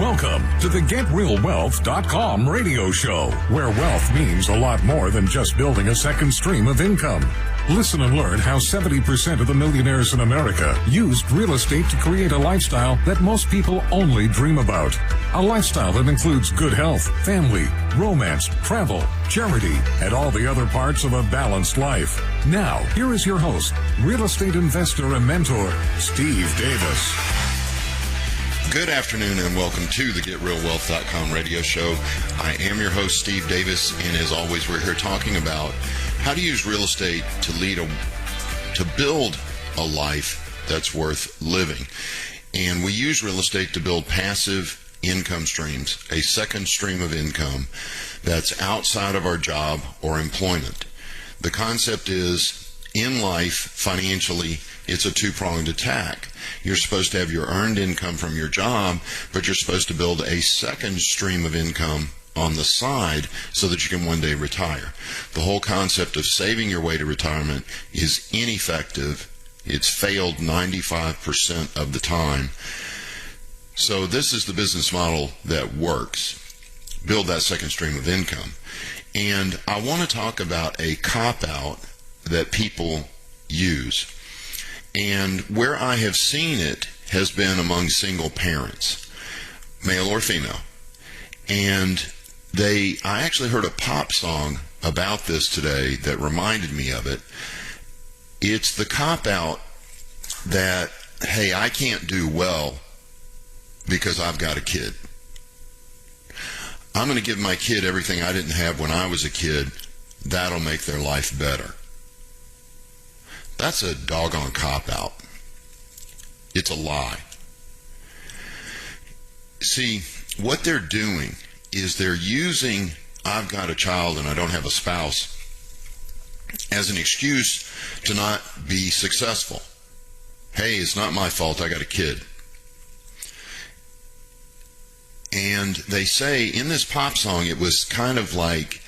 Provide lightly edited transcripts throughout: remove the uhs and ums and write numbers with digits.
Welcome to the GetRealWealth.com radio show, where wealth means a lot more than just building a second stream of income. Listen and learn how 70% of the millionaires in America used real estate to create a lifestyle that most people only dream about. A lifestyle that includes good health, family, romance, travel, charity, and all the other parts of a balanced life. Now, here is your host, real estate investor and mentor, Steve Davis. Good afternoon and welcome to the GetRealWealth.com radio show. I am your host, Steve Davis, and as always, we're here talking about how to use real estate to build a life that's worth living. And we use real estate to build passive income streams, a second stream of income that's outside of our job or employment. The concept is, in life, financially, it's a two-pronged attack. You're supposed to have your earned income from your job, but you're supposed to build a second stream of income on the side so that you can one day retire. The whole concept of saving your way to retirement is ineffective. It's failed 95% of the time. So this is the business model that works. Build that second stream of income. And I want to talk about a cop-out that people use. And where I have seen it has been among single parents, male or female. And I actually heard a pop song about this today that reminded me of it. It's the cop-out that, hey, I can't do well because I've got a kid. I'm going to give my kid everything I didn't have when I was a kid. That'll make their life better. That's a doggone cop-out. It's a lie. See, what they're doing is they're using, I've got a child and I don't have a spouse, as an excuse to not be successful. Hey, it's not my fault, I got a kid. And they say, in this pop song, it was kind of like,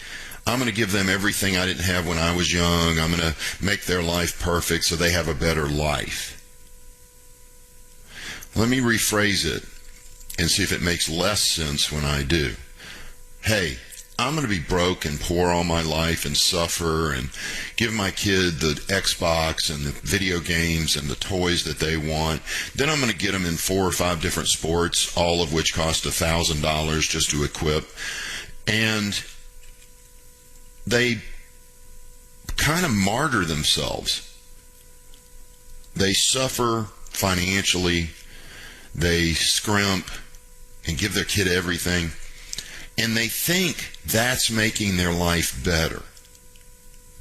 I'm going to give them everything I didn't have when I was young. I'm going to make their life perfect so they have a better life. Let me rephrase it and see if it makes less sense when I do. Hey, I'm going to be broke and poor all my life and suffer and give my kid the Xbox and the video games and the toys that they want. Then I'm going to get them in 4 or 5 different sports, all of which cost $1,000 just to equip. And they kind of martyr themselves. They suffer financially. They scrimp and give their kid everything. And they think that's making their life better.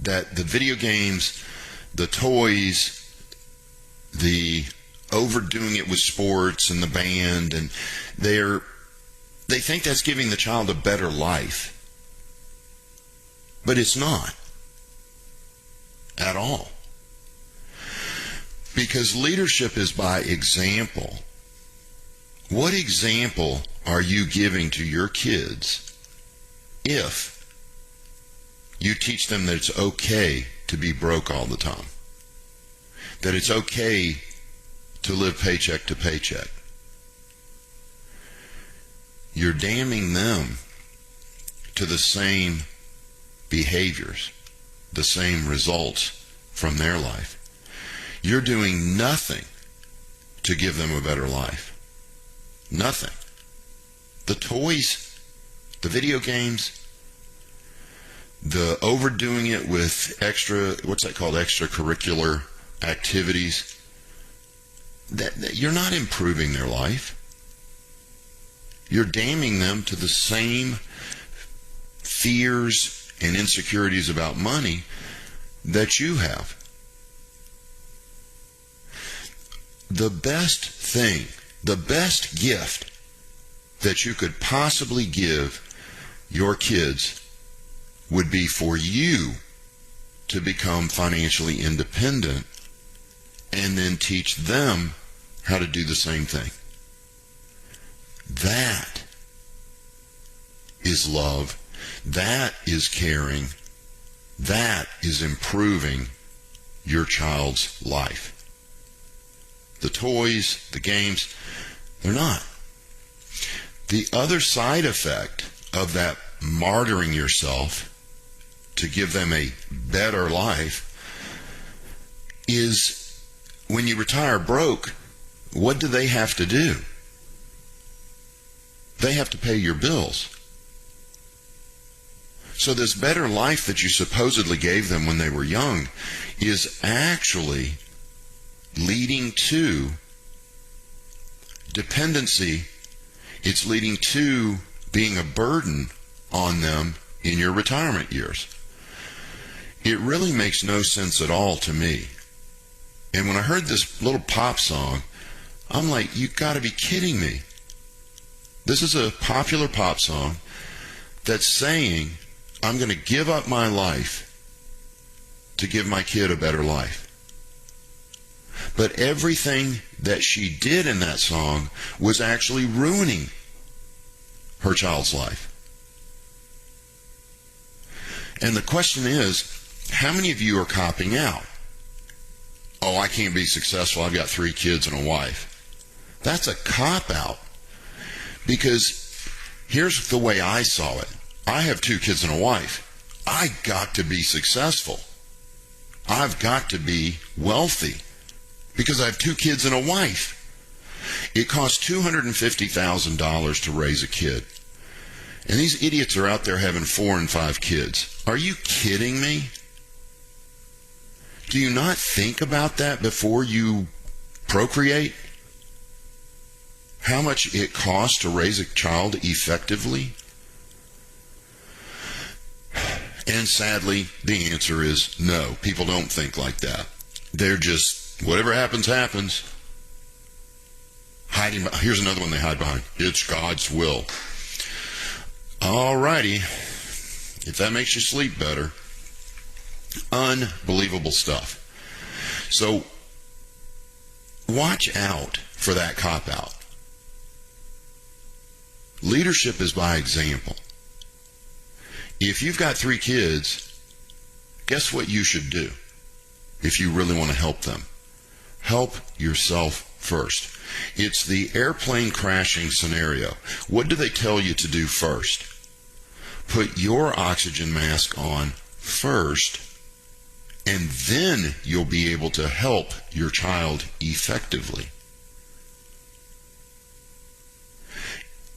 That the video games, the toys, the overdoing it with sports and the band, and they think that's giving the child a better life. But it's not at all. Because leadership is by example. What example are you giving to your kids if you teach them that it's okay to be broke all the time? That it's okay to live paycheck to paycheck? You're damning them to the same behaviors, the same results from their life. You're doing nothing to give them a better life. Nothing. The toys, the video games, the overdoing it with extracurricular activities, that you're not improving their life. You're damning them to the same fears and insecurities about money that you have. The best thing, the best gift that you could possibly give your kids would be for you to become financially independent and then teach them how to do the same thing. That is love. That is caring. That is improving your child's life. The toys, the games, they're not. The other side effect of that martyring yourself to give them a better life is when you retire broke, what do they have to do? They have to pay your bills. So this better life that you supposedly gave them when they were young is actually leading to dependency. It's leading to being a burden on them in your retirement years. It really makes no sense at all to me. And when I heard this little pop song, I'm like, you got to be kidding me. This is a popular pop song that's saying, I'm going to give up my life to give my kid a better life. But everything that she did in that song was actually ruining her child's life. And the question is, how many of you are copping out? Oh, I can't be successful. I've got 3 kids and a wife. That's a cop-out. Because here's the way I saw it. I have 2 kids and a wife. I got to be successful. I've got to be wealthy because I have 2 kids and a wife. It costs $250,000 to raise a kid. And these idiots are out there having 4 and 5 kids. Are you kidding me? Do you not think about that before you procreate? How much it costs to raise a child effectively? And sadly, the answer is no. People don't think like that. They're just, whatever happens, happens. Hiding. Here's another one they hide behind. It's God's will. All righty. If that makes you sleep better. Unbelievable stuff. So, watch out for that cop-out. Leadership is by example. If you've got 3 kids, guess what you should do if you really want to help them? Help yourself first. It's the airplane crashing scenario. What do they tell you to do first? Put your oxygen mask on first, and then you'll be able to help your child effectively.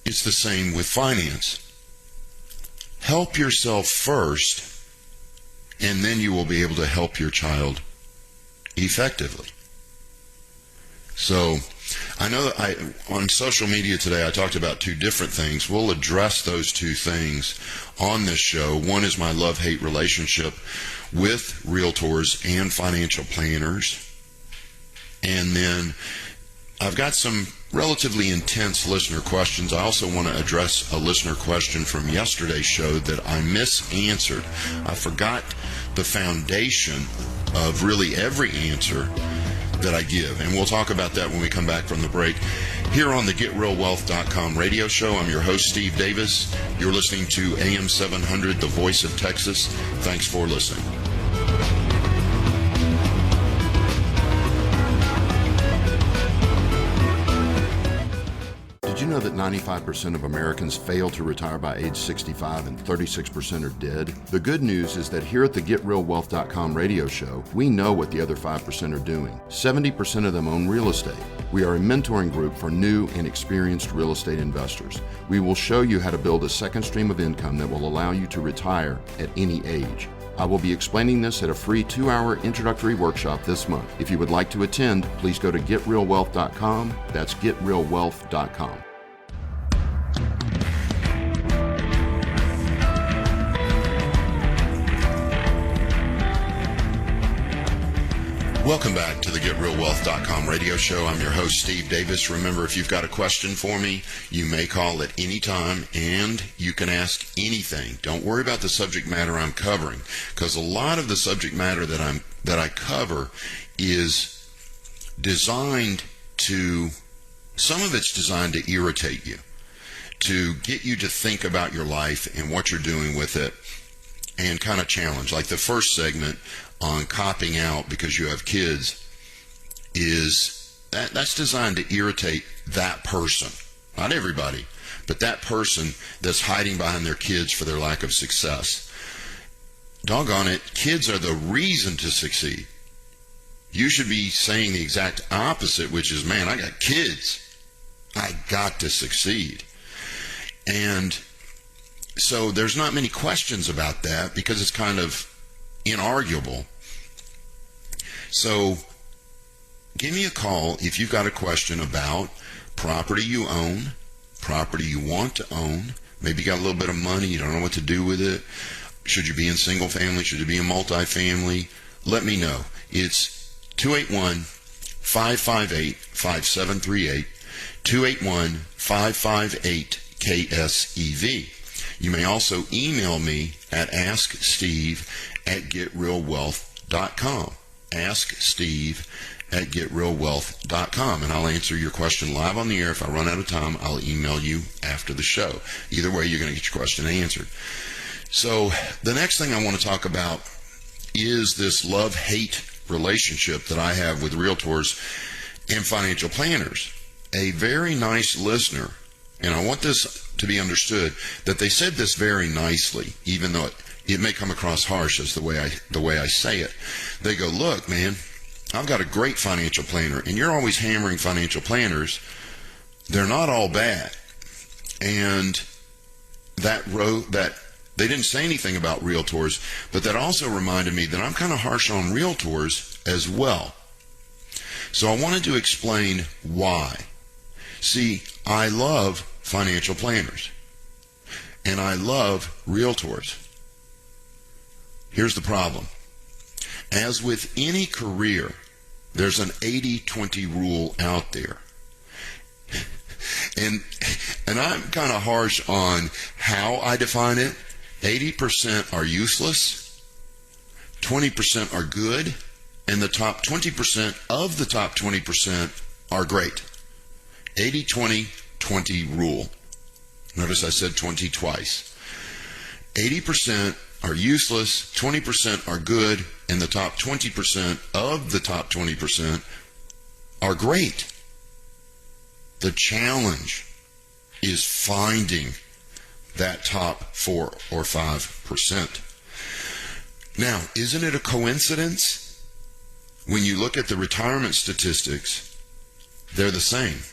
It's the same with finance. Help yourself first, and then you will be able to help your child effectively. So, I know that on social media today I talked about 2 different things. We'll address those 2 things on this show. One is my love-hate relationship with realtors and financial planners. And then I've got some relatively intense listener questions. I also want to address a listener question from yesterday's show that I misanswered. I forgot the foundation of really every answer that I give. And we'll talk about that when we come back from the break. Here on the GetRealWealth.com radio show, I'm your host, Steve Davis. You're listening to AM 700, the voice of Texas. Thanks for listening. Did you know that 95% of Americans fail to retire by age 65 and 36% are dead? The good news is that here at the GetRealWealth.com radio show, we know what the other 5% are doing. 70% of them own real estate. We are a mentoring group for new and experienced real estate investors. We will show you how to build a second stream of income that will allow you to retire at any age. I will be explaining this at a free 2-hour introductory workshop this month. If you would like to attend, please go to GetRealWealth.com. That's GetRealWealth.com. Welcome back to the GetRealWealth.com radio show. I'm your host, Steve Davis. Remember, if you've got a question for me, you may call at any time, and you can ask anything. Don't worry about the subject matter I'm covering, because a lot of the subject matter that I cover is designed to, some of it's designed to irritate you, to get you to think about your life and what you're doing with it, and kind of challenge. Like the first segment on copping out because you have kids that's designed to irritate that person. Not everybody, but that person that's hiding behind their kids for their lack of success. Doggone it, kids are the reason to succeed. You should be saying the exact opposite, which is, man, I got kids. I got to succeed. And so there's not many questions about that because it's kind of inarguable. So give me a call if you've got a question about property you own, property you want to own. Maybe you got a little bit of money, you don't know what to do with it. Should you be in single family? Should you be in multifamily? Let me know. It's 281-558-5738, 281-558-KSEV. You may also email me at asksteve@getrealwealth.com. asksteve@getrealwealth.com, and I'll answer your question live on the air. If I run out of time, I'll email you after the show. Either way, you're going to get your question answered. So the next thing I want to talk about is this love-hate relationship that I have with realtors and financial planners. A very nice listener, and I want this to be understood, that they said this very nicely, even though it may come across harsh as the way I say it. They go, look, man, I've got a great financial planner, and you're always hammering financial planners. They're not all bad. And that they didn't say anything about realtors, but that also reminded me that I'm kind of harsh on realtors as well. So I wanted to explain why. See, I love financial planners, and I love realtors. Here's the problem. As with any career, there's an 80-20 rule out there. And I'm kind of harsh on how I define it. 80% are useless, 20% are good, and the top 20% of the top 20% are great. 80-20-20 rule. Notice I said 20 twice. 80% are useless, 20% are good, and the top 20% of the top 20% are great. The challenge is finding that top 4 or 5%. Now, isn't it a coincidence? When you look at the retirement statistics, they're the same.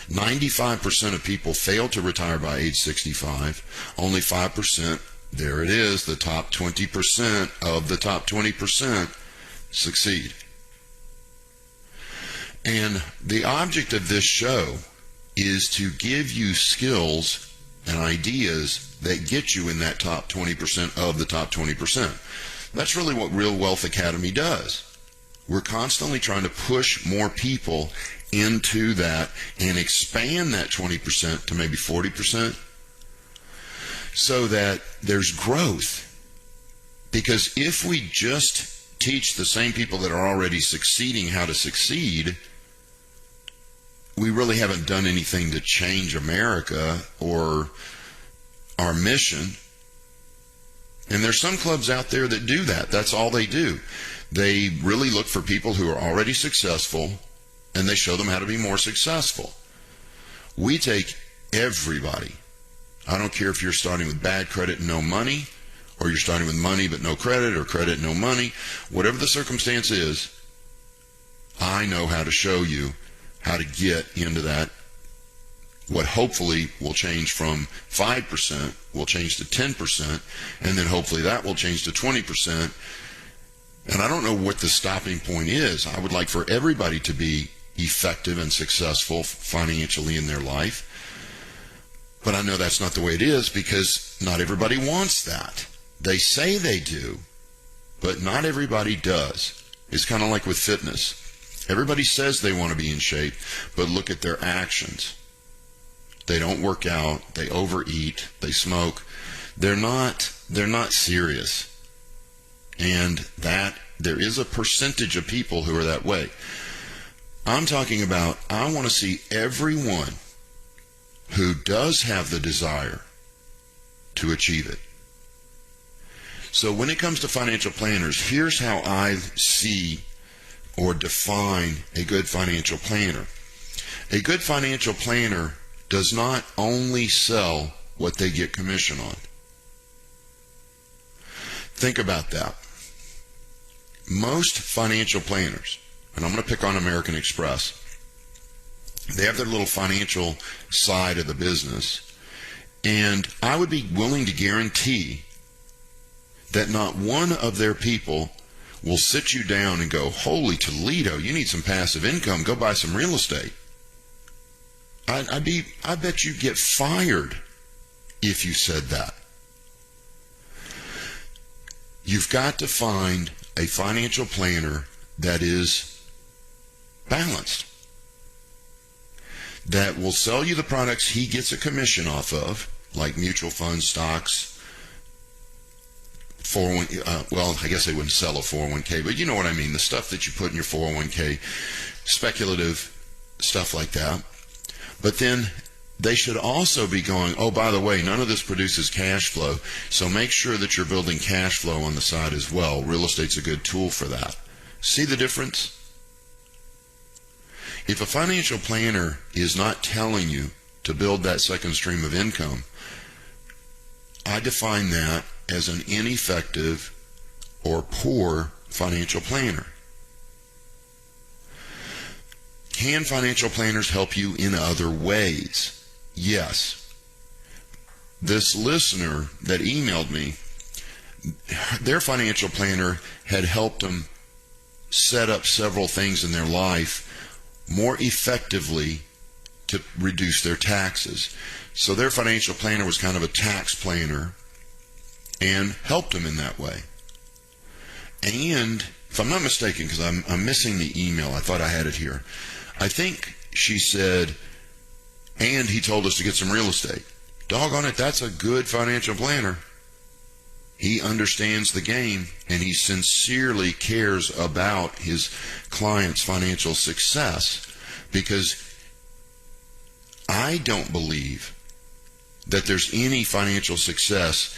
95% of people fail to retire by age 65. Only 5%, there it is, the top 20% of the top 20% succeed. And the object of this show is to give you skills and ideas that get you in that top 20% of the top 20%. That's really what Real Wealth Academy does. We're constantly trying to push more people into that and expand that 20% to maybe 40% so that there's growth. Because if we just teach the same people that are already succeeding how to succeed, we really haven't done anything to change America or our mission. And there's some clubs out there that do that. That's all they do. They really look for people who are already successful, and they show them how to be more successful. We take everybody. I don't care if you're starting with bad credit and no money, or you're starting with money but no credit, or credit and no money. Whatever the circumstance is, I know how to show you how to get into that, what hopefully will change from 5%, will change to 10%, and then hopefully that will change to 20%. And I don't know what the stopping point is. I would like for everybody to be effective and successful financially in their life. But I know that's not the way it is, because not everybody wants that. They say they do, but not everybody does. It's kind of like with fitness. Everybody says they want to be in shape, but look at their actions. They don't work out, they overeat, they smoke. They're not serious. And that there is a percentage of people who are that way. I'm talking about, I want to see everyone who does have the desire to achieve it. So when it comes to financial planners, here's how I see or define a good financial planner. A good financial planner does not only sell what they get commission on. Think about that. Most financial planners, and I'm going to pick on American Express, they have their little financial side of the business, and I would be willing to guarantee that not one of their people will sit you down and go, holy Toledo, you need some passive income, go buy some real estate. I bet you'd get fired if you said that. You've got to find a financial planner that is balanced, that will sell you the products he gets a commission off of, like mutual funds, stocks, 401, well, I guess they wouldn't sell a 401k, but you know what I mean, the stuff that you put in your 401k, speculative stuff like that. But then they should also be going, oh, by the way, none of this produces cash flow, so make sure that you're building cash flow on the side as well. Real estate's a good tool for that. See the difference? If a financial planner is not telling you to build that second stream of income, I define that as an ineffective or poor financial planner. Can financial planners help you in other ways? Yes. This listener that emailed me, their financial planner had helped them set up several things in their life more effectively to reduce their taxes. So their financial planner was kind of a tax planner and helped them in that way. And if I'm not mistaken, because I'm missing the email, I thought I had it here. I think she said, and he told us to get some real estate. Doggone it, that's a good financial planner. He understands the game, and he sincerely cares about his client's financial success, because I don't believe that there's any financial success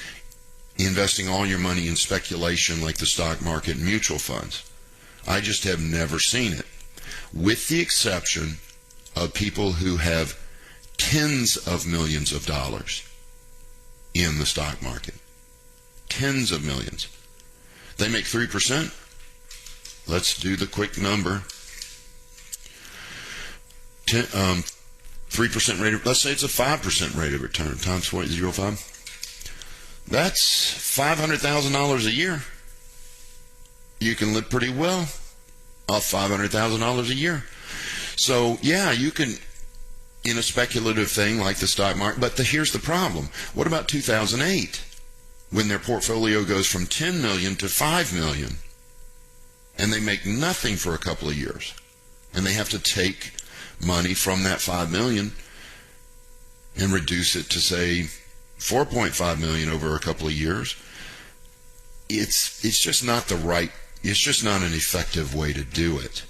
investing all your money in speculation like the stock market and mutual funds. I just have never seen it, with the exception of people who have tens of millions of dollars in the stock market. Tens of millions. They make 3%. Let's do the quick number. 3% rate of, let's say it's a 5% rate of return times 0.05. That's $500,000 a year. You can live pretty well off $500,000 a year. So yeah, you can, in a speculative thing like the stock market, but here's the problem. What about 2008? When their portfolio goes from 10 million to 5 million, and they make nothing for a couple of years, and they have to take money from that 5 million and reduce it to, say, 4.5 million over a couple of years. It's just not the right, it's just not an effective way to do it.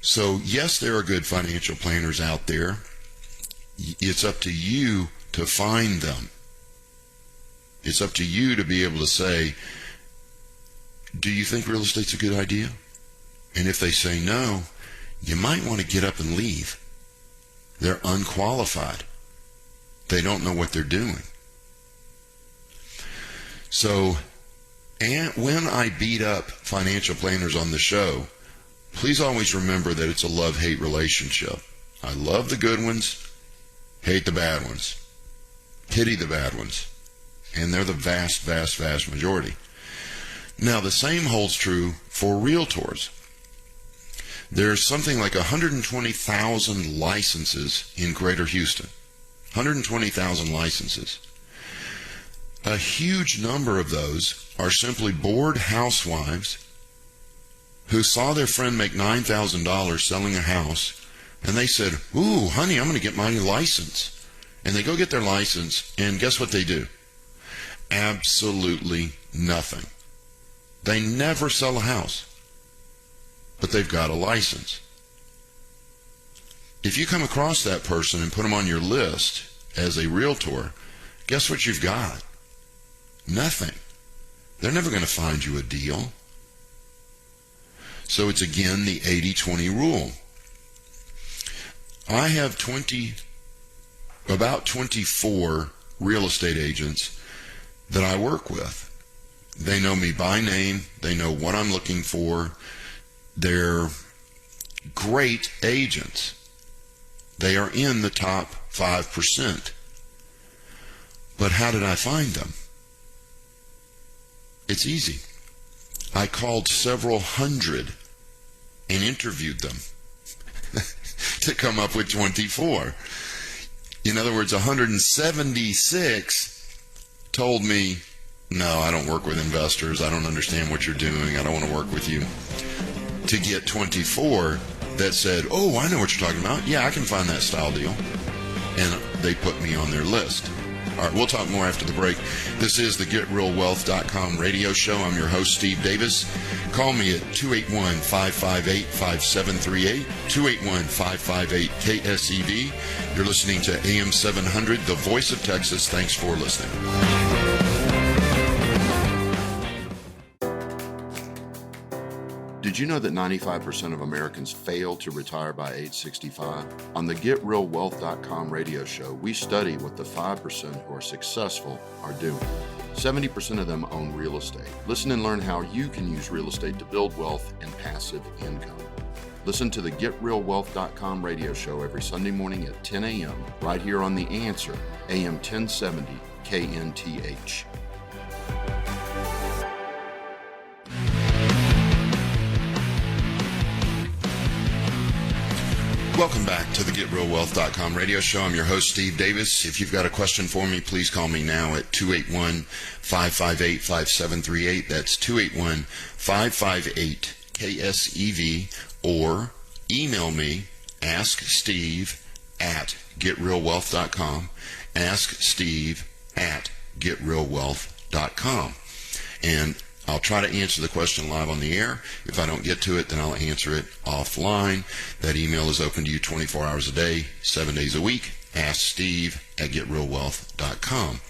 So yes, there are good financial planners out there. It's up to you to find them. It's up to you to be able to say, do you think real estate's a good idea? And if they say no, you might want to get up and leave. They're unqualified. They don't know what they're doing. So, and when I beat up financial planners on the show, please always remember that it's a love-hate relationship. I love the good ones, hate the bad ones, pity the bad ones. And they're the vast, vast, vast majority. Now, the same holds true for realtors. There's something like 120,000 licenses in Greater Houston. 120,000 licenses. A huge number of those are simply bored housewives who saw their friend make $9,000 selling a house, and they said, ooh, honey, I'm going to get my license. And they go get their license, and guess what they do? Absolutely nothing. They never sell a house, but they've got a license. If you come across that person and put them on your list as a realtor, guess what you've got? Nothing. They're never going to find you a deal. So it's again the 80-20 rule. I have 20 about 24 real estate agents that I work with. They know me by name. They know what I'm looking for. They're great agents. They are in the top 5%. But how did I find them? It's easy. I called several hundred and interviewed them to come up with 24. In other words, 176 told me, no, I don't work with investors. I don't understand what you're doing. I don't want to work with you. To get 24 that said, oh, I know what you're talking about. Yeah, I can find that style deal. And they put me on their list. All right, we'll talk more after the break. This is the GetRealWealth.com radio show. I'm your host, Steve Davis. Call me at 281-558-5738, 281-558-KSEV. You're listening to AM 700, the voice of Texas. Thanks for listening. Did you know that 95% of Americans fail to retire by age 65? On the GetRealWealth.com radio show, we study what the 5% who are successful are doing. 70% of them own real estate. Listen and learn how you can use real estate to build wealth and passive income. Listen to the GetRealWealth.com radio show every Sunday morning at 10 a.m. right here on The Answer, AM 1070 KNTH. Welcome back to the GetRealWealth.com radio show. I'm your host, Steve Davis. If you've got a question for me, please call me now at 281-558-5738. That's 281-558-KSEV, or email me, asksteve@getrealwealth.com, asksteve@getrealwealth.com. And I'll try to answer the question live on the air. If I don't get to it, then I'll answer it offline. That email is open to you 24 hours a day, 7 days a week. AskSteve@getrealwealth.com.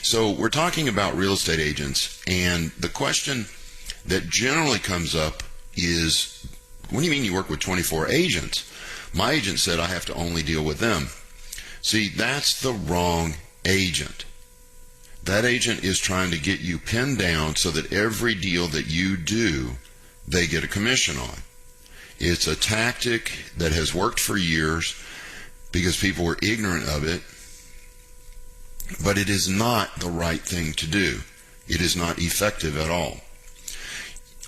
So we're talking about real estate agents, and the question that generally comes up is, what do you mean you work with 24 agents? My agent said I have to only deal with them. See, that's the wrong agent. That agent is trying to get you pinned down so that every deal that you do, they get a commission on. It's a tactic that has worked for years because people were ignorant of it, but it is not the right thing to do. It is not effective at all.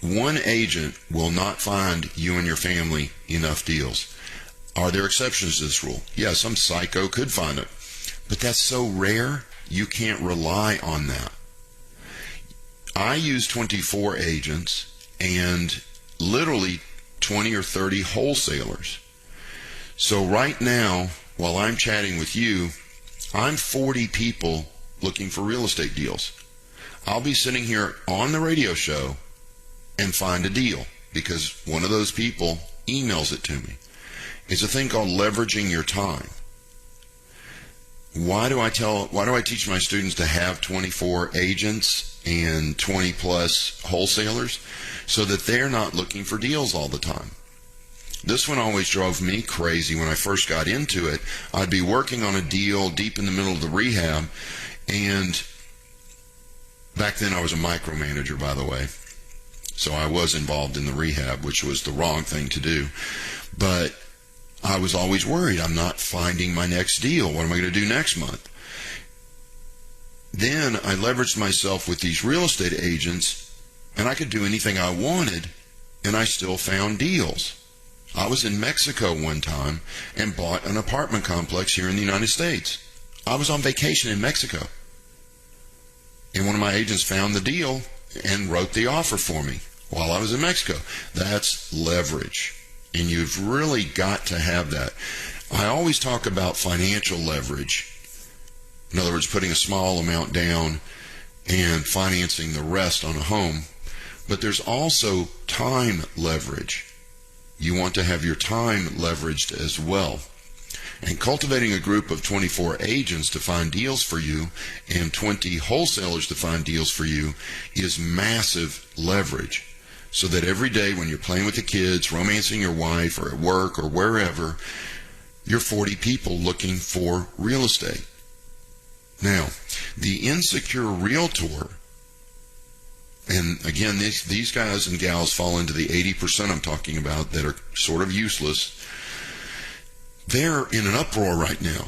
One agent will not find you and your family enough deals. Are there exceptions to this rule? Yeah, some psycho could find it, but that's so rare. You can't rely on that. I use 24 agents and literally 20 or 30 wholesalers. So right now, while I'm chatting with you, I'm 40 people looking for real estate deals. I'll be sitting here on the radio show and find a deal because one of those people emails it to me. It's a thing called leveraging your time. Why do I teach my students to have 24 agents and 20 plus wholesalers? So that they're not looking for deals all the time. This one always drove me crazy when I first got into it. I'd be working on a deal deep in the middle of the rehab, and back then I was a micromanager, by the way. So I was involved in the rehab, which was the wrong thing to do. But I was always worried. I'm not finding my next deal. What am I going to do next month? Then I leveraged myself with these real estate agents, and I could do anything I wanted, and I still found deals. I was in Mexico one time and bought an apartment complex here in the United States. I was on vacation in Mexico, and one of my agents found the deal and wrote the offer for me while I was in Mexico. That's leverage. And you've really got to have that. I always talk about financial leverage. In other words, putting a small amount down and financing the rest on a home. But there's also time leverage. You want to have your time leveraged as well. And cultivating a group of 24 agents to find deals for you and 20 wholesalers to find deals for you is massive leverage. So that every day when you're playing with the kids, romancing your wife, or at work, or wherever, you're 40 people looking for real estate. Now, the insecure realtor, and again, these guys and gals fall into the 80% I'm talking about that are sort of useless. They're in an uproar right now.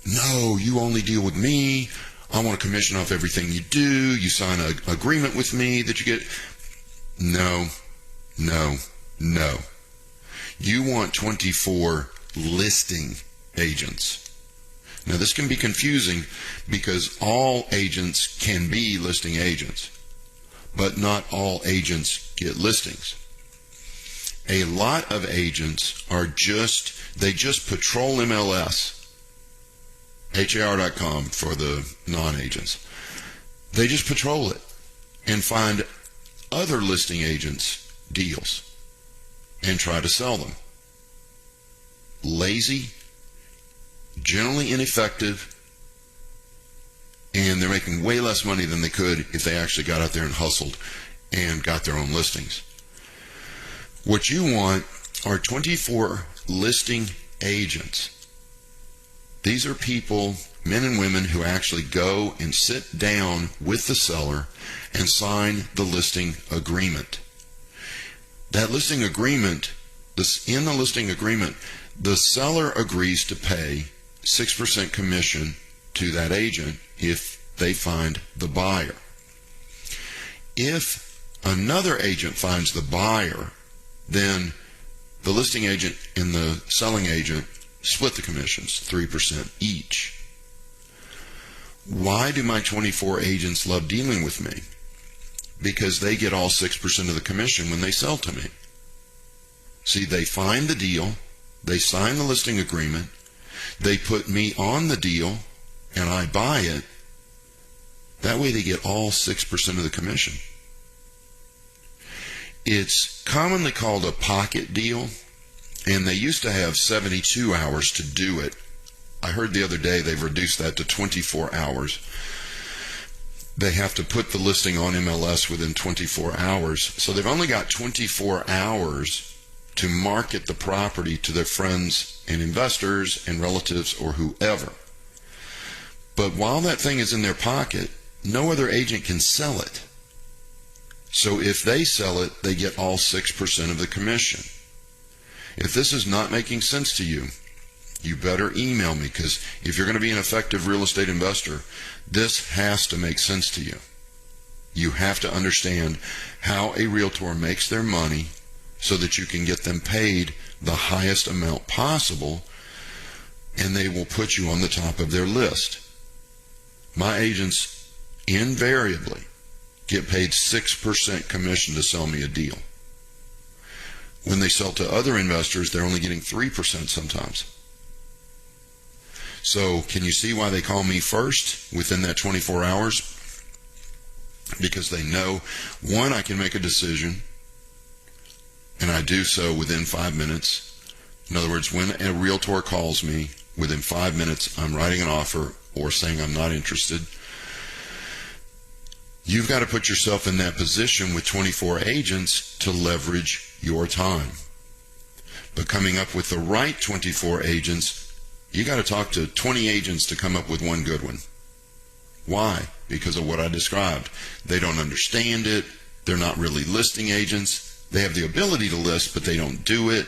No, you only deal with me. I want a commission off everything you do. You sign an agreement with me that you get. No. You want 24 listing agents. Now, this can be confusing because all agents can be listing agents, but not all agents get listings. A lot of agents they just patrol MLS, HAR.com for the non-agents. They just patrol it and find other listing agents deals and try to sell them. Lazy, generally ineffective, and they're making way less money than they could if they actually got out there and hustled and got their own listings. What you want are 24 listing agents. These are people, men and women, who actually go and sit down with the seller and sign the listing agreement. That listing agreement, in the listing agreement, the seller agrees to pay 6% commission to that agent if they find the buyer. If another agent finds the buyer, then the listing agent and the selling agent split the commissions, 3% each. Why do my 24 agents love dealing with me? Because they get all 6% of the commission when they sell to me. See, they find the deal, they sign the listing agreement, they put me on the deal, and I buy it. That way they get all 6% of the commission. It's commonly called a pocket deal, and they used to have 72 hours to do it. I heard the other day they've reduced that to 24 hours. They have to put the listing on MLS within 24 hours. So they've only got 24 hours to market the property to their friends and investors and relatives or whoever. But while that thing is in their pocket, no other agent can sell it. So if they sell it, they get all 6% of the commission. If this is not making sense to you, you better email me, because if you're going to be an effective real estate investor, this has to make sense to you. You have to understand how a realtor makes their money so that you can get them paid the highest amount possible, and they will put you on the top of their list. My agents invariably get paid 6% commission to sell me a deal. When they sell to other investors, they're only getting 3% sometimes. So can you see why they call me first within that 24 hours? Because they know, one, I can make a decision, and I do so within 5 minutes. In other words, when a realtor calls me, within 5 minutes, I'm writing an offer or saying I'm not interested. You've got to put yourself in that position with 24 agents to leverage your time. But coming up with the right 24 agents, you got to talk to 20 agents to come up with one good one. Why? Because of what I described. They don't understand it. They're not really listing agents. They have the ability to list, but they don't do it.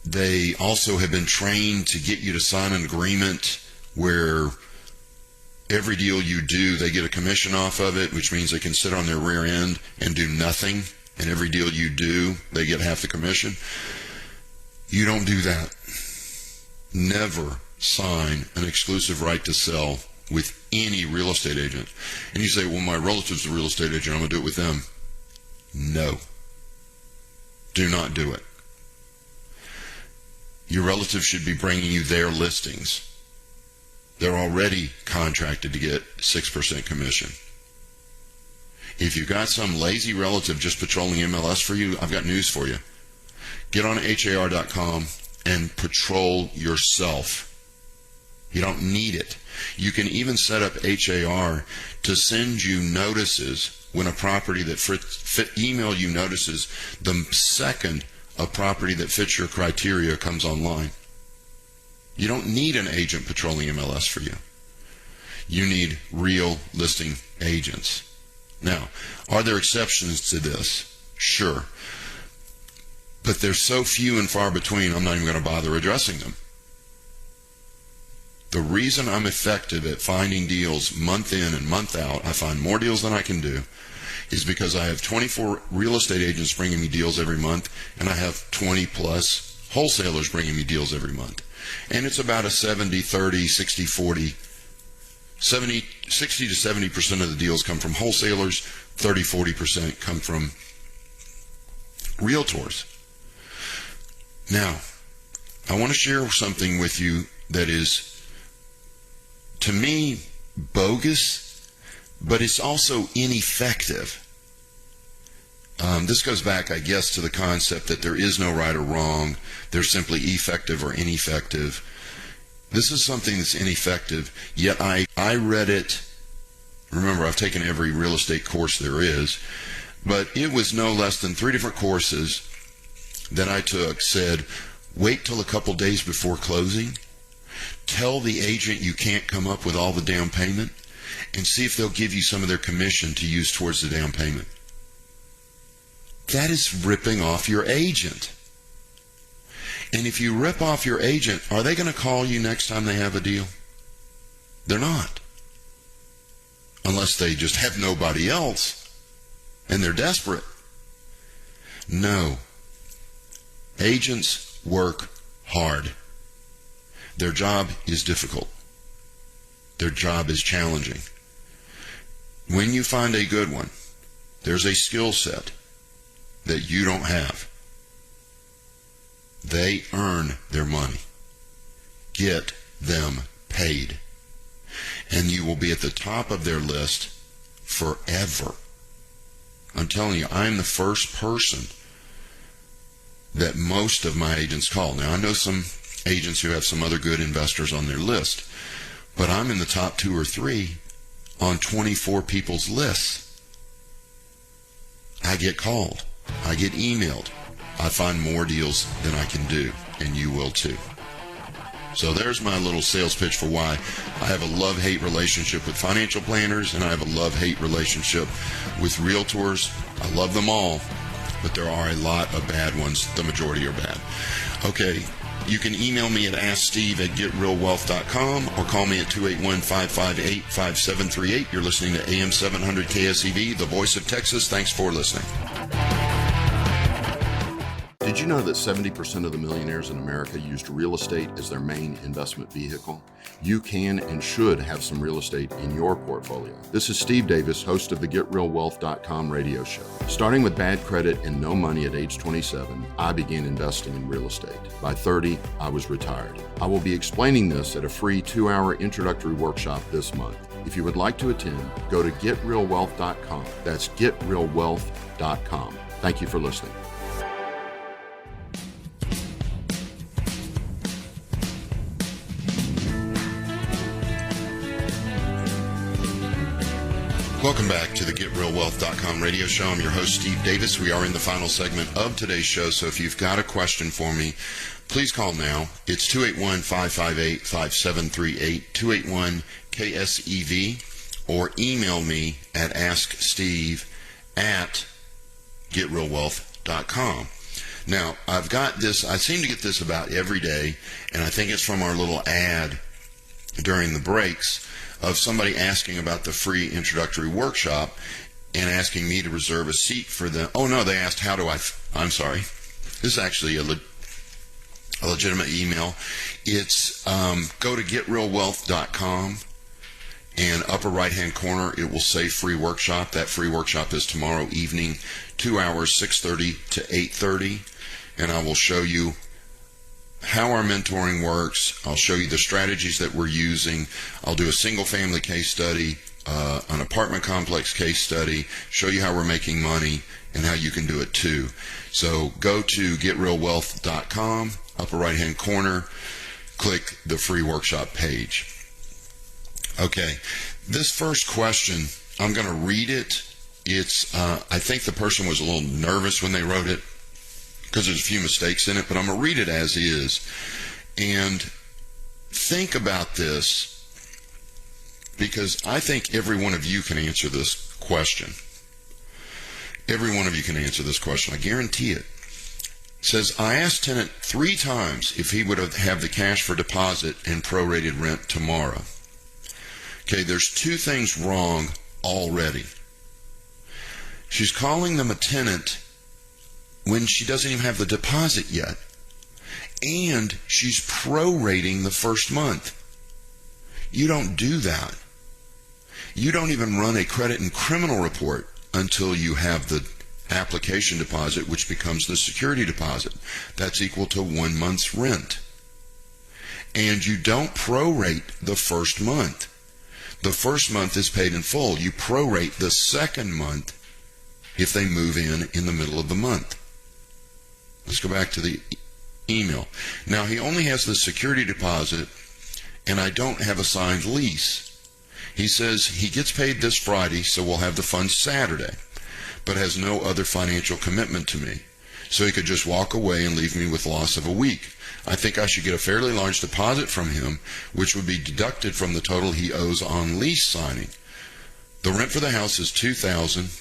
They also have been trained to get you to sign an agreement where every deal you do, they get a commission off of it, which means they can sit on their rear end and do nothing. And every deal you do, they get half the commission. You don't do that. Never sign an exclusive right to sell with any real estate agent. And you say, well, my relative's a real estate agent, I'm going to do it with them. No. Do not do it. Your relative should be bringing you their listings. They're already contracted to get 6% commission. If you've got some lazy relative just patrolling MLS for you, I've got news for you. Get on HAR.com and patrol yourself. You don't need it. You can even set up HAR to send you notices when a property that email you notices the second a property that fits your criteria comes online. You don't need an agent patrolling MLS for you. You need real listing agents. Now, are there exceptions to this? Sure. But they're so few and far between, I'm not even going to bother addressing them. The reason I'm effective at finding deals month in and month out, I find more deals than I can do, is because I have 24 real estate agents bringing me deals every month, and I have 20 plus wholesalers bringing me deals every month. And it's about a 70-30, 60-40. 60 to 70% of the deals come from wholesalers, 30-40% come from realtors. Now, I want to share something with you that is, to me, bogus, but it's also ineffective. This goes back, I guess, to the concept that there is no right or wrong. There's simply effective or ineffective. This is something that's ineffective, yet I read it. Remember, I've taken every real estate course there is, but it was no less than 3 different courses that I took said, wait till a couple days before closing, tell the agent you can't come up with all the down payment, and see if they'll give you some of their commission to use towards the down payment. That is ripping off your agent. And if you rip off your agent, are they going to call you next time they have a deal? They're not. Unless they just have nobody else and they're desperate. No. Agents work hard. Their job is difficult. Their job is challenging. When you find a good one, there's a skill set that you don't have. They earn their money. Get them paid. And you will be at the top of their list forever. I'm telling you, I'm the first person that most of my agents call. Now, I know some agents who have some other good investors on their list, but I'm in the top 2 or 3 on 24 people's lists. I get called. I get emailed. I find more deals than I can do, and you will too. So there's my little sales pitch for why I have a love-hate relationship with financial planners, and I have a love-hate relationship with realtors. I love them all, but there are a lot of bad ones. The majority are bad. Okay, you can email me at asksteve@getrealwealth.com or call me at 281-558-5738. You're listening to AM 700 KSEV, the voice of Texas. Thanks for listening. Did you know that 70% of the millionaires in America used real estate as their main investment vehicle? You can and should have some real estate in your portfolio. This is Steve Davis, host of the GetRealWealth.com radio show. Starting with bad credit and no money at age 27, I began investing in real estate. By 30, I was retired. I will be explaining this at a free 2-hour introductory workshop this month. If you would like to attend, go to GetRealWealth.com. That's GetRealWealth.com. Thank you for listening. Welcome back to the GetRealWealth.com radio show. I'm your host, Steve Davis. We are in the final segment of today's show, so if you've got a question for me, please call now. It's 281-558-5738, 281-KSEV, or email me at asksteve@getrealwealth.com. Now, I've got this, I seem to get this about every day, and I think it's from our little ad during the breaks, of somebody asking about the free introductory workshop and asking me to reserve a seat for them. Oh, no, they asked, I'm sorry. This is actually a legitimate email. It's go to getrealwealth.com, and upper right-hand corner, it will say free workshop. That free workshop is tomorrow evening, 2 hours, 6:30 to 8:30, and I will show you how our mentoring works. I'll show you the strategies that we're using. I'll do a single family case study, an apartment complex case study, show you how we're making money and how you can do it too. So go to getrealwealth.com, upper right hand corner, click the free workshop page. Okay, this first question, I'm going to read it. It's I think the person was a little nervous when they wrote it, because there's a few mistakes in it, but I'm going to read it as is. And think about this, because I think every one of you can answer this question. Every one of you can answer this question. I guarantee it. It says, I asked tenant 3 times if he would have the cash for deposit and prorated rent tomorrow. Okay, there's 2 things wrong already. She's calling them a tenant when she doesn't even have the deposit yet. And she's prorating the first month. You don't do that. You don't even run a credit and criminal report until you have the application deposit, which becomes the security deposit. That's equal to 1 month's rent. And you don't prorate the first month. The first month is paid in full. You prorate the second month if they move in the middle of the month. Let's go back to the email. Now, he only has the security deposit, and I don't have a signed lease. He says he gets paid this Friday, so we'll have the funds Saturday, but has no other financial commitment to me. So he could just walk away and leave me with loss of a week. I think I should get a fairly large deposit from him, which would be deducted from the total he owes on lease signing. The rent for the house is $2,000.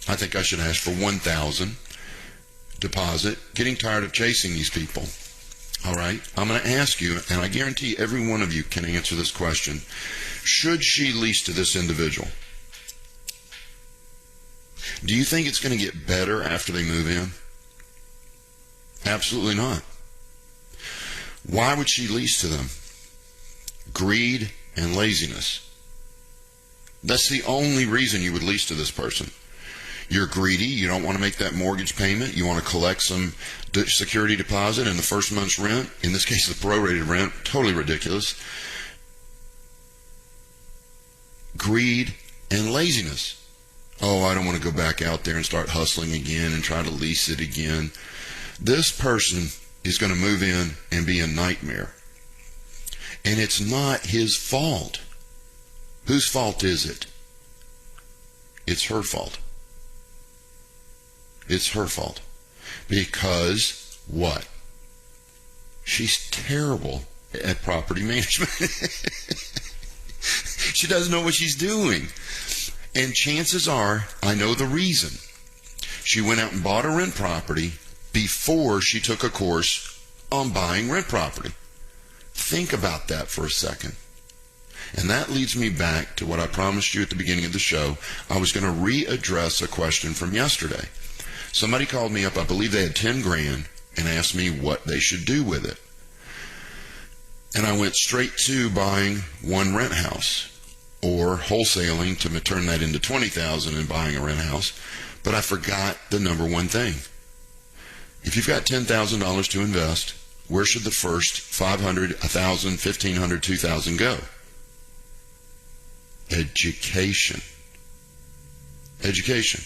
I think I should ask for $1,000 deposit. Getting tired of chasing these people. All right, I'm going to ask you, and I guarantee every one of you can answer this question. Should she lease to this individual? Do you think it's going to get better after they move in? Absolutely not. Why would she lease to them? Greed and laziness. That's the only reason you would lease to this person. You're greedy. You don't want to make that mortgage payment. You want to collect some security deposit and the first month's rent. In this case, the prorated rent. Totally ridiculous. Greed and laziness. Oh, I don't want to go back out there and start hustling again and try to lease it again. This person is going to move in and be a nightmare. And it's not his fault. Whose fault is it? It's her fault. It's her fault. Because what? She's terrible at property management. She doesn't know what she's doing. And chances are, I know the reason. She went out and bought a rent property before she took a course on buying rent property. Think about that for a second. And that leads me back to what I promised you at the beginning of the show. I was going to readdress a question from yesterday. Somebody called me up, I believe they had 10 grand, and asked me what they should do with it. And I went straight to buying one rent house, or wholesaling to turn that into $20,000 and buying a rent house. But I forgot the number one thing. If you've got $10,000 to invest, where should the first $500, $1,000, $1,500, $2,000 go? Education. Education.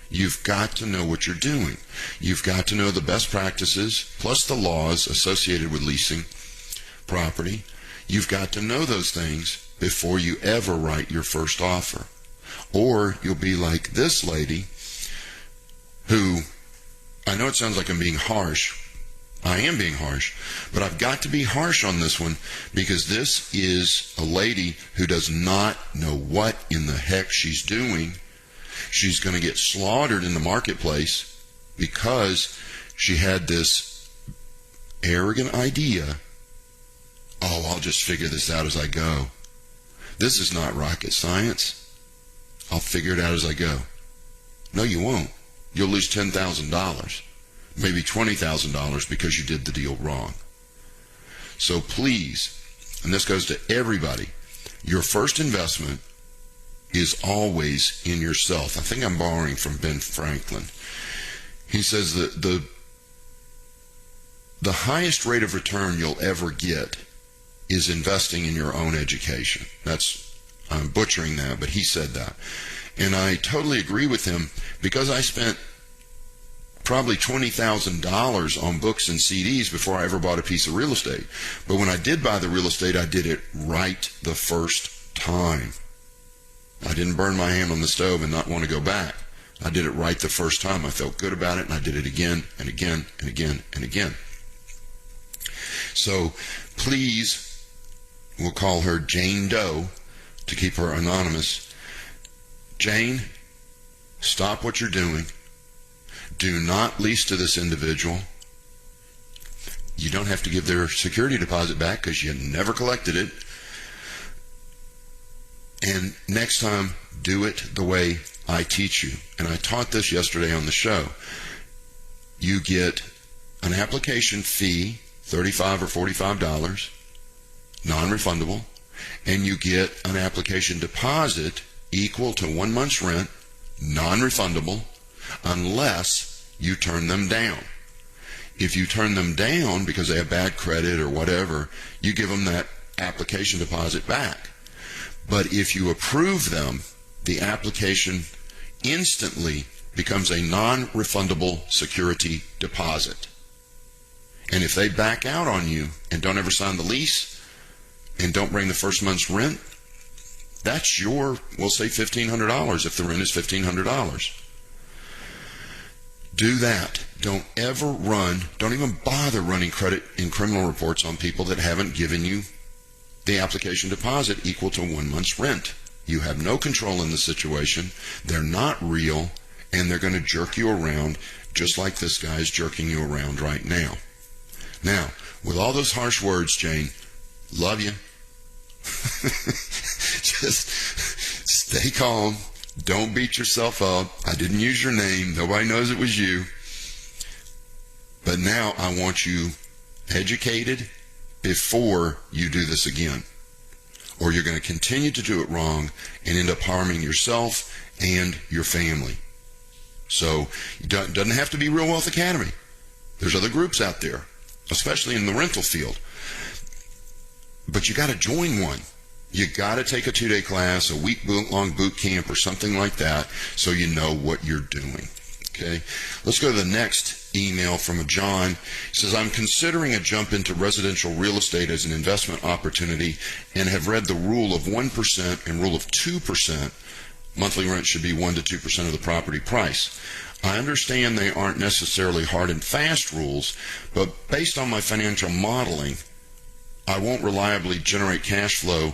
You've got to know what you're doing. You've got to know the best practices, plus the laws associated with leasing property. You've got to know those things before you ever write your first offer. Or you'll be like this lady who, I know it sounds like I'm being harsh. I am being harsh. But I've got to be harsh on this one because this is a lady who does not know what in the heck she's doing. She's going to get slaughtered in the marketplace because she had this arrogant idea, oh, I'll just figure this out as I go. This is not rocket science. I'll figure it out as I go. No, you won't. You'll lose $10,000, maybe $20,000 because you did the deal wrong. So please, and this goes to everybody, your first investment is always in yourself. I think I'm borrowing from Ben Franklin. He says that the highest rate of return you'll ever get is investing in your own education. I'm butchering that, but he said that. And I totally agree with him because I spent probably $20,000 on books and CDs before I ever bought a piece of real estate. But when I did buy the real estate, I did it right the first time. I didn't burn my hand on the stove and not want to go back. I did it right the first time. I felt good about it, and I did it again and again and again and again. So please, we'll call her Jane Doe to keep her anonymous. Jane, stop what you're doing. Do not lease to this individual. You don't have to give their security deposit back because you never collected it. And next time, do it the way I teach you. And I taught this yesterday on the show. You get an application fee, $35 or $45, non-refundable, and you get an application deposit equal to 1 month's rent, non-refundable, unless you turn them down. If you turn them down because they have bad credit or whatever, you give them that application deposit back. But if you approve them, the application instantly becomes a non-refundable security deposit. And if they back out on you and don't ever sign the lease and don't bring the first month's rent, that's your, we'll say $1,500 if the rent is $1,500. Do that. Don't ever don't even bother running credit and criminal reports on people that haven't given you the application deposit equal to 1 month's rent. You have no control in the situation. They're not real, and they're going to jerk you around just like this guy is jerking you around right now. Now, with all those harsh words, Jane, love you. Just stay calm. Don't beat yourself up. I didn't use your name. Nobody knows it was you. But now I want you educated before you do this again. Or you're going to continue to do it wrong and end up harming yourself and your family. So it doesn't have to be Real Wealth Academy. There's other groups out there, especially in the rental field. But you got to join one. You got to take a 2-day class, a week-long boot camp or something like that so you know what you're doing. Okay? Let's go to the next email from John. He says, I'm considering a jump into residential real estate as an investment opportunity and have read the rule of 1% and rule of 2%. Monthly rent should be 1 to 2% of the property price. I understand they aren't necessarily hard and fast rules, but based on my financial modeling, I won't reliably generate cash flow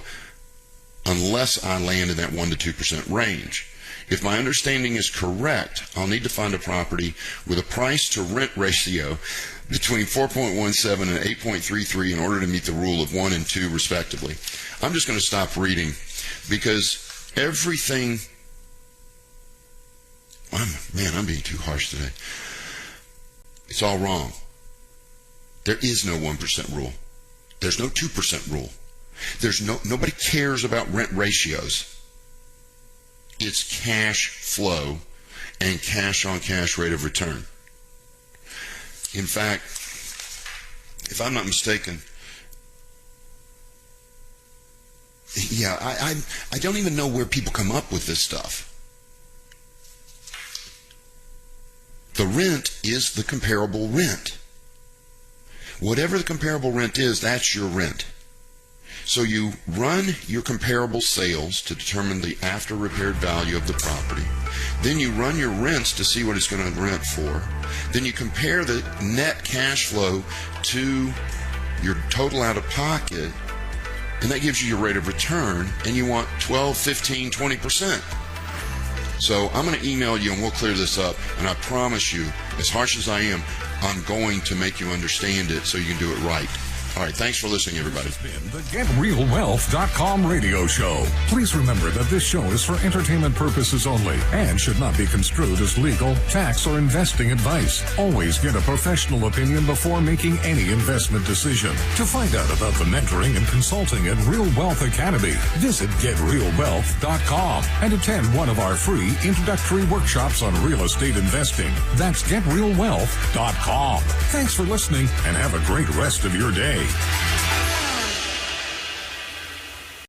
unless I land in that 1 to 2% range. If my understanding is correct, I'll need to find a property with a price to rent ratio between 4.17 and 8.33 in order to meet the rule of 1 and 2 respectively. I'm just going to stop reading because everything, I'm being too harsh today. It's all wrong. There is no 1% rule. There's no 2% rule. Nobody cares about rent ratios. It's cash flow and cash on cash rate of return. In fact, if I'm not mistaken, I don't even know where people come up with this stuff. The rent is the comparable rent. Whatever the comparable rent is, that's your rent. So you run your comparable sales to determine the after repaired value of the property. Then you run your rents to see what it's going to rent for. Then you compare the net cash flow to your total out of pocket, and that gives you your rate of return, and you want 12, 15, 20%. So I'm going to email you and we'll clear this up, and I promise you, as harsh as I am, I'm going to make you understand it so you can do it right. All right, thanks for listening, everybody. It's been the GetRealWealth.com radio show. Please remember that this show is for entertainment purposes only and should not be construed as legal, tax, or investing advice. Always get a professional opinion before making any investment decision. To find out about the mentoring and consulting at Real Wealth Academy, visit GetRealWealth.com and attend one of our free introductory workshops on real estate investing. That's GetRealWealth.com. Thanks for listening and have a great rest of your day.